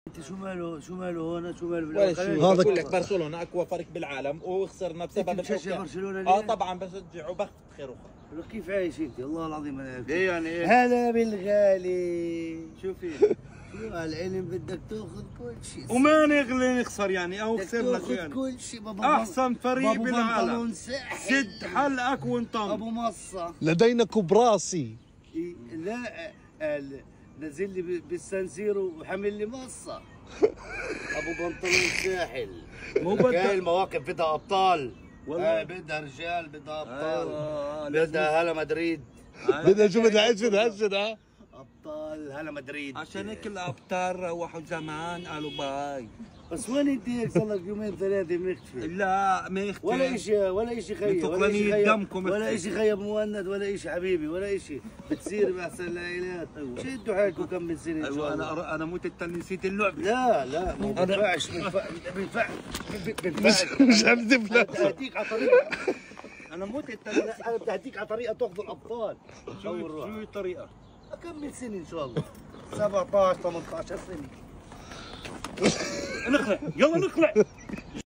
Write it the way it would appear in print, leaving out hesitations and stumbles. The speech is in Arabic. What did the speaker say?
انت شو ماله هون شو ماله ولا شيء. هذا بقول لك برشلونه اقوى فريق بالعالم وخسرنا بسبب بتشجع برشلونه ليه؟ طبعا بشجع وبخت خير وخير. كيف عايش انت؟ والله العظيم انا ايه يعني ايه؟ هلا بالغالي. شوفي شو العلم بدك تاخذ كل شيء وما نغلي نخسر يعني او خسرنا تاخذ يعني. كل شيء بابا. احسن فريق بالعالم. سد سد حلقك وانطم. ابو مصه لدينا كبراسي. لا نزل لي بالسانسيرو وحمل لي مصه. ابو بنطلون ساحل. مو بدها المواقف بدها ابطال. والله بدها رجال بدها ابطال. أيوة. بدها هلا مدريد. بدها شو بدها عجن ابطال هلا مدريد. عشان هيك الابطال روحوا زمان قالوا باي. بس وين انت هيك صار لك يومين ثلاثه مختفي؟ لا ما يختفي ولا شيء خيب ولا شيء خيب مهند ولا شيء حبيبي ولا شيء بتصير باحسن العائلات. شدوا حالكم كم من سنه ان شاء الله. ايوه انا مت التاني نسيت اللعبه. لا ما بينفعش مش هنزف لا. بدي اهديك على طريقه. انا مت التاني انا بدي اهديك على طريقه تاخذ الابطال. شو الطريقه؟ اكمل سنه ان شاء الله 17 18 سنه. نخلع يلا نخلع.